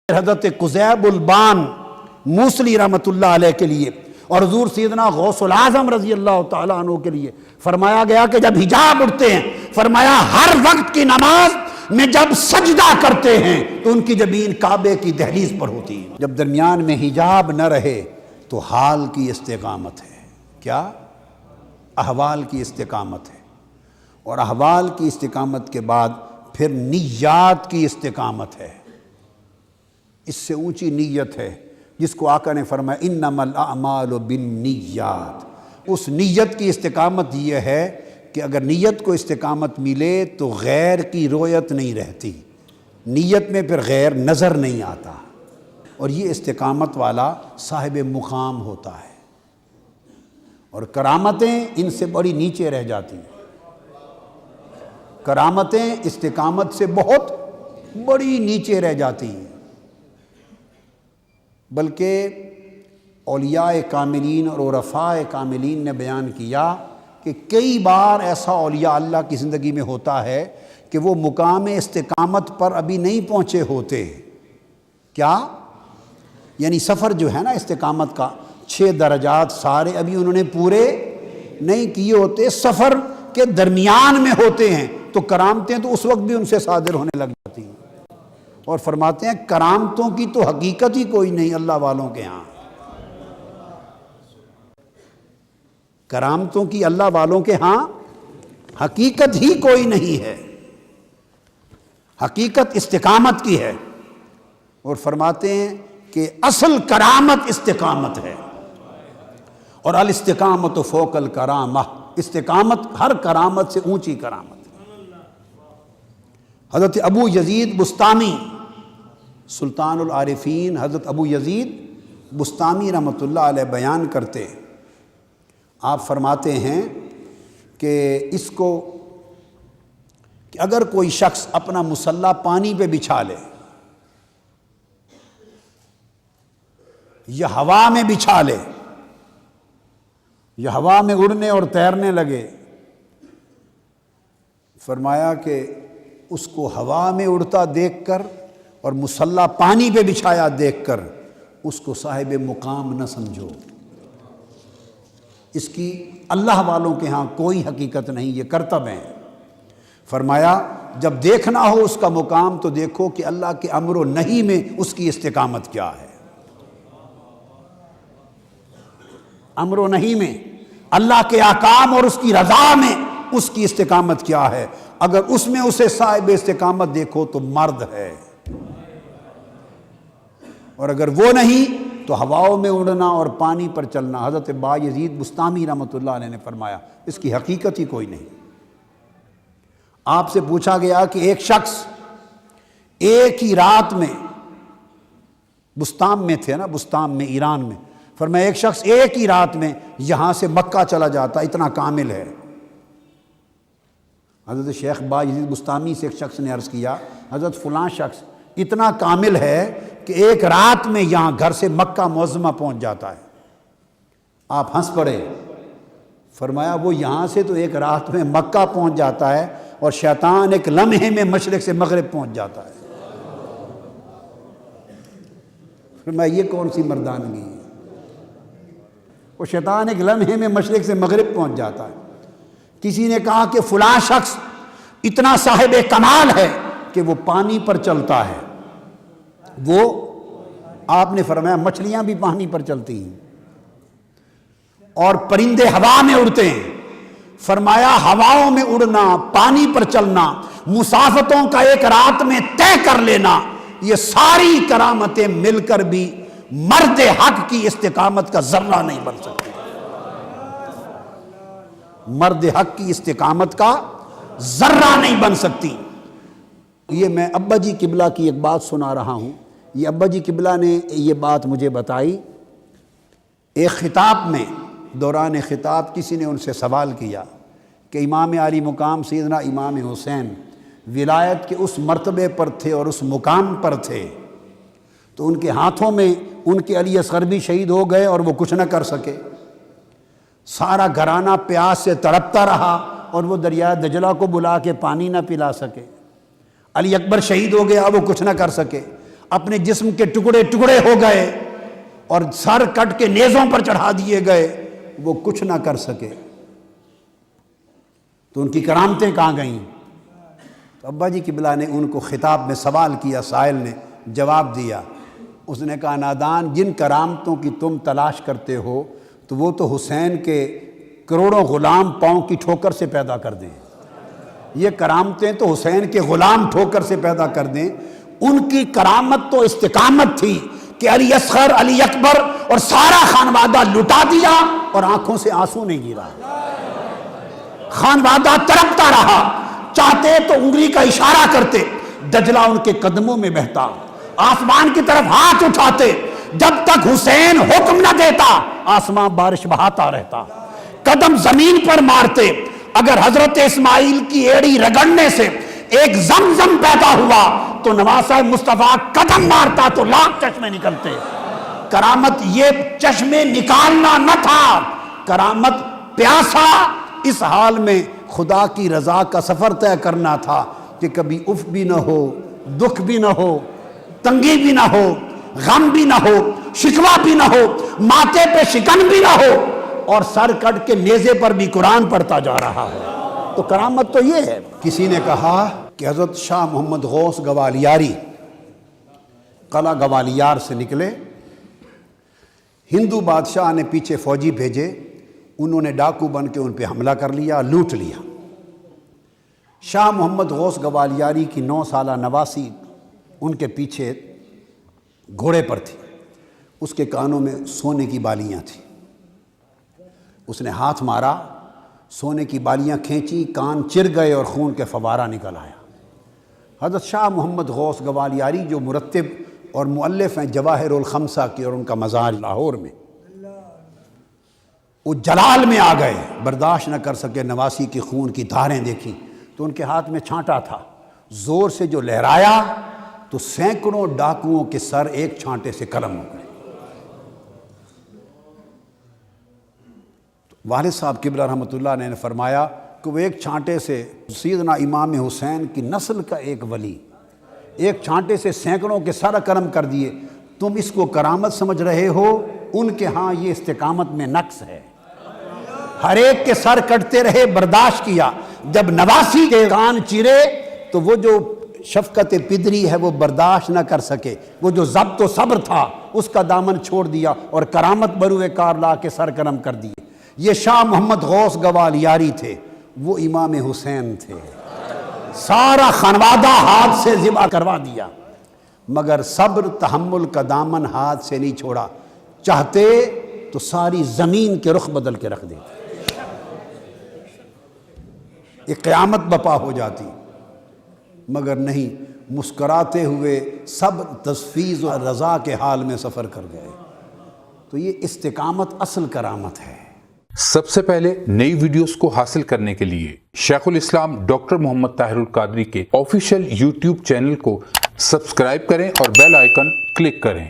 حضرت قزیب البان موصلی رحمۃ اللہ علیہ کے لیے اور حضور سیدنا غوث العظم رضی اللہ تعالیٰ عنہ کے لیے فرمایا گیا کہ جب حجاب اٹھتے ہیں، فرمایا ہر وقت کی نماز میں جب سجدہ کرتے ہیں تو ان کی زمین کعبے کی دہلیز پر ہوتی ہے۔ جب درمیان میں حجاب نہ رہے تو حال کی استقامت ہے، کیا؟ احوال کی استقامت ہے، اور احوال کی استقامت کے بعد پھر نیات کی استقامت ہے۔ اس سے اونچی نیت ہے جس کو آقا نے فرمایا انما الاعمال بالنیات۔ اس نیت کی استقامت یہ ہے کہ اگر نیت کو استقامت ملے تو غیر کی رویت نہیں رہتی، نیت میں پھر غیر نظر نہیں آتا، اور یہ استقامت والا صاحب مقام ہوتا ہے۔ اور کرامتیں ان سے بڑی نیچے رہ جاتی ہیں، کرامتیں استقامت سے بہت بڑی نیچے رہ جاتی ہیں۔ بلکہ اولیاء کاملین اور عرفاء کاملین نے بیان کیا کہ کئی بار ایسا اولیاء اللہ کی زندگی میں ہوتا ہے کہ وہ مقام استقامت پر ابھی نہیں پہنچے ہوتے۔ کیا؟ یعنی سفر جو ہے نا استقامت کا، 6 درجات سارے ابھی انہوں نے پورے نہیں کیے ہوتے، سفر کے درمیان میں ہوتے ہیں، تو کرامتیں تو اس وقت بھی ان سے صادر ہونے لگ جاتی ہیں۔ اور فرماتے ہیں کرامتوں کی تو حقیقت ہی کوئی نہیں اللہ والوں کے ہاں، کرامتوں کی اللہ والوں کے ہاں حقیقت ہی کوئی نہیں ہے، حقیقت استقامت کی ہے۔ اور فرماتے ہیں کہ اصل کرامت استقامت ہے، اور الاستقامت فوق الکرامہ، استقامت ہر کرامت سے اونچی کرامت۔ حضرت ابو یزید بستامی، سلطان العارفین حضرت ابو یزید بستامی رحمۃ اللہ علیہ بیان کرتے، آپ فرماتے ہیں کہ اس کو کہ اگر کوئی شخص اپنا مصلی پانی پہ بچھا لے یا ہوا میں بچھا لے یا ہوا میں اڑنے اور تیرنے لگے، فرمایا کہ اس کو ہوا میں اڑتا دیکھ کر اور مصلی پانی پہ بچھایا دیکھ کر اس کو صاحب مقام نہ سمجھو، اس کی اللہ والوں کے ہاں کوئی حقیقت نہیں، یہ کرتب ہیں۔ فرمایا جب دیکھنا ہو اس کا مقام تو دیکھو کہ اللہ کے امر و نہی میں اس کی استقامت کیا ہے، امر و نہی میں اللہ کے احکام اور اس کی رضا میں اس کی استقامت کیا ہے، اگر اس میں اسے صاحب استقامت دیکھو تو مرد ہے، اور اگر وہ نہیں تو ہواؤں میں اڑنا اور پانی پر چلنا۔ حضرت با یزید بستامی رحمۃ اللہ علیہ نے فرمایا اس کی حقیقت ہی کوئی نہیں۔ آپ سے پوچھا گیا کہ ایک شخص ایک ہی رات میں، بستام میں تھے نا، بستام میں ایران میں، فرمایا ایک شخص ایک ہی رات میں یہاں سے مکہ چلا جاتا، اتنا کامل ہے۔ حضرت شیخ با یزید بستامی سے ایک شخص نے عرض کیا حضرت فلاں شخص اتنا کامل ہے کہ ایک رات میں یہاں گھر سے مکہ معظمہ پہنچ جاتا ہے۔ آپ ہنس پڑے، فرمایا وہ یہاں سے تو ایک رات میں مکہ پہنچ جاتا ہے اور شیطان ایک لمحے میں مشرق سے مغرب پہنچ جاتا ہے۔ فرمایا یہ کون سی مردانگی ہے؟ وہ شیطان ایک لمحے میں مشرق سے مغرب پہنچ جاتا ہے۔ کسی نے کہا کہ فلاں شخص اتنا صاحب کمال ہے کہ وہ پانی پر چلتا ہے، وہ آپ نے فرمایا مچھلیاں بھی پانی پر چلتی ہیں اور پرندے ہوا میں اڑتے ہیں۔ فرمایا ہواؤں میں اڑنا، پانی پر چلنا، مسافتوں کا ایک رات میں طے کر لینا، یہ ساری کرامتیں مل کر بھی مرد حق کی استقامت کا ذرہ نہیں بن سکتی، مرد حق کی استقامت کا ذرہ نہیں بن سکتی۔ یہ میں ابا جی قبلہ کی ایک بات سنا رہا ہوں، یہ ابا جی قبلہ نے یہ بات مجھے بتائی۔ ایک خطاب میں، دوران خطاب کسی نے ان سے سوال کیا کہ امام عالی مقام سیدنا امام حسین ولایت کے اس مرتبے پر تھے اور اس مقام پر تھے، تو ان کے ہاتھوں میں ان کے علی اصغر بھی شہید ہو گئے اور وہ کچھ نہ کر سکے، سارا گھرانہ پیاس سے تڑپتا رہا اور وہ دریائے دجلہ کو بلا کے پانی نہ پلا سکے، علی اکبر شہید ہو گیا وہ کچھ نہ کر سکے، اپنے جسم کے ٹکڑے ٹکڑے ہو گئے اور سر کٹ کے نیزوں پر چڑھا دیے گئے، وہ کچھ نہ کر سکے، تو ان کی کرامتیں کہاں گئیں؟ تو ابا جی قبلہ نے ان کو خطاب میں سوال کیا، سائل نے جواب دیا، اس نے کہا نادان، جن کرامتوں کی تم تلاش کرتے ہو تو وہ تو حسین کے کروڑوں غلام پاؤں کی ٹھوکر سے پیدا کر دیں، یہ کرامتیں تو حسین کے غلام ٹھوکر سے پیدا کر دیں، ان کی کرامت تو استقامت تھی کہ علی اصغر، علی اکبر اور سارا خانوادہ لٹا دیا اور آنکھوں سے آنسو نہیں گرا، خانوادہ تڑپتا رہا، چاہتے تو انگلی کا اشارہ کرتے، دجلہ ان کے قدموں میں بہتا، آسمان کی طرف ہاتھ اٹھاتے، جب تک حسین حکم نہ دیتا آسمان بارش بہاتا رہتا، قدم زمین پر مارتے، اگر حضرت اسماعیل کی ایڑی رگڑنے سے ایک زمزم پیدا ہوا تو نواز صاحب مصطفیٰ قدم مارتا تو لاکھ چشمے نکلتے۔ کرامت یہ چشمے نکالنا نہ تھا، کرامت پیاسا اس حال میں خدا کی رضا کا سفر طے کرنا تھا کہ کبھی اف بھی نہ ہو، دکھ بھی نہ ہو، تنگی بھی نہ ہو، غم بھی نہ ہو، شکوہ بھی نہ ہو، ماتھے پہ شکن بھی نہ ہو، اور سر کٹ کے نیزے پر بھی قرآن پڑھتا جا رہا ہے۔ تو کرامت تو یہ ہے۔ کسی نے کہا کہ حضرت شاہ محمد غوث گوالیاری قلعہ گوالیار سے نکلے، ہندو بادشاہ نے پیچھے فوجی بھیجے، انہوں نے ڈاکو بن کے ان پہ حملہ کر لیا، لوٹ لیا۔ شاہ محمد غوث گوالیاری کی 9 سالہ نواسی ان کے پیچھے گھوڑے پر تھی، اس کے کانوں میں سونے کی بالیاں تھیں، اس نے ہاتھ مارا، سونے کی بالیاں کھینچی، کان چر گئے اور خون کے فوارہ نکل آیا۔ حضرت شاہ محمد غوث گوالیاری جو مرتب اور مؤلف ہیں جواہر الخمسہ کی، اور ان کا مزار لاہور میں، وہ جلال میں آ گئے، برداشت نہ کر سکے، نواسی کی خون کی دھاریں دیکھی تو ان کے ہاتھ میں چھانٹا تھا، زور سے جو لہرایا تو سینکڑوں ڈاکوؤں کے سر ایک چھانٹے سے قلم ہو گئے۔ والد صاحب قبلہ رحمۃ اللہ نے فرمایا کہ وہ ایک چھانٹے سے سیدنا امام حسین کی نسل کا ایک ولی، ایک چھانٹے سے سینکڑوں کے سر قلم کر دیے، تم اس کو کرامت سمجھ رہے ہو، ان کے ہاں یہ استقامت میں نقص ہے۔ ہر ایک کے سر کٹتے رہے، برداشت کیا، جب نواسی کے کان چیرے تو وہ جو شفقت پدری ہے وہ برداشت نہ کر سکے، وہ جو ضبط و صبر تھا اس کا دامن چھوڑ دیا اور کرامت بروئے کار لا کے سر قلم کر دیے۔ یہ شاہ محمد غوث گوالیاری تھے، وہ امام حسین تھے، سارا خانوادہ ہاتھ سے ذبح کروا دیا، مگر صبر تحمل کا دامن ہاتھ سے نہیں چھوڑا، چاہتے تو ساری زمین کے رخ بدل کے رکھ دیتے، ایک قیامت بپا ہو جاتی، مگر نہیں، مسکراتے ہوئے سب تفویض و رضا کے حال میں سفر کر گئے۔ تو یہ استقامت اصل کرامت ہے۔ سب سے پہلے نئی ویڈیوز کو حاصل کرنے کے لیے شیخ الاسلام ڈاکٹر محمد طاہر القادری کے آفیشیل یوٹیوب چینل کو سبسکرائب کریں اور بیل آئیکن کلک کریں۔